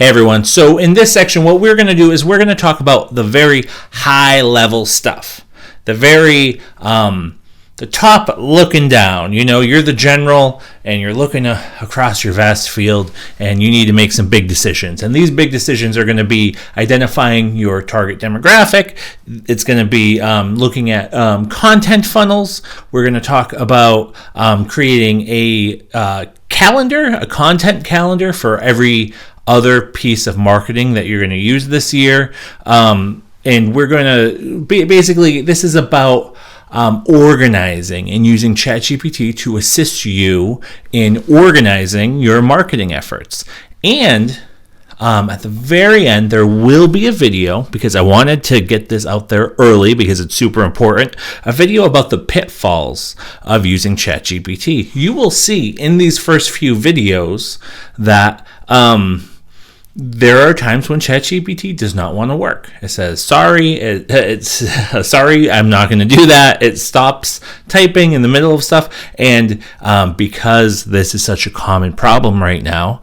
Hey everyone, so in this section what we're going to do is we're going to talk about the very high level stuff. The top looking down. You know, you're the general and you're looking across your vast field and you need to make some big decisions. And these big decisions are going to be identifying your target demographic. It's going to be looking at content funnels. We're going to talk about creating a content calendar for every other piece of marketing that you're going to use this year. And we're going to basically, this is about organizing and using Chat GPT to assist you in organizing your marketing efforts. And at the very end, there will be a video, because I wanted to get this out there early because it's super important, a video about the pitfalls of using Chat GPT. You will see in these first few videos that there are times when ChatGPT does not want to work. It says, sorry, sorry, I'm not going to do that. It stops typing in the middle of stuff. And because this is such a common problem right now,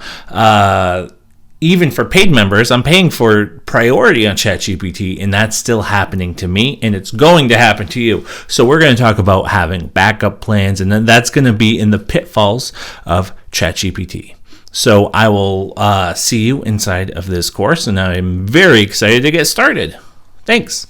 even for paid members, I'm paying for priority on ChatGPT, and that's still happening to me, and it's going to happen to you. So we're going to talk about having backup plans, and then that's going to be in the pitfalls of ChatGPT. So I will see you inside of this course, and I'm very excited to get started. Thanks.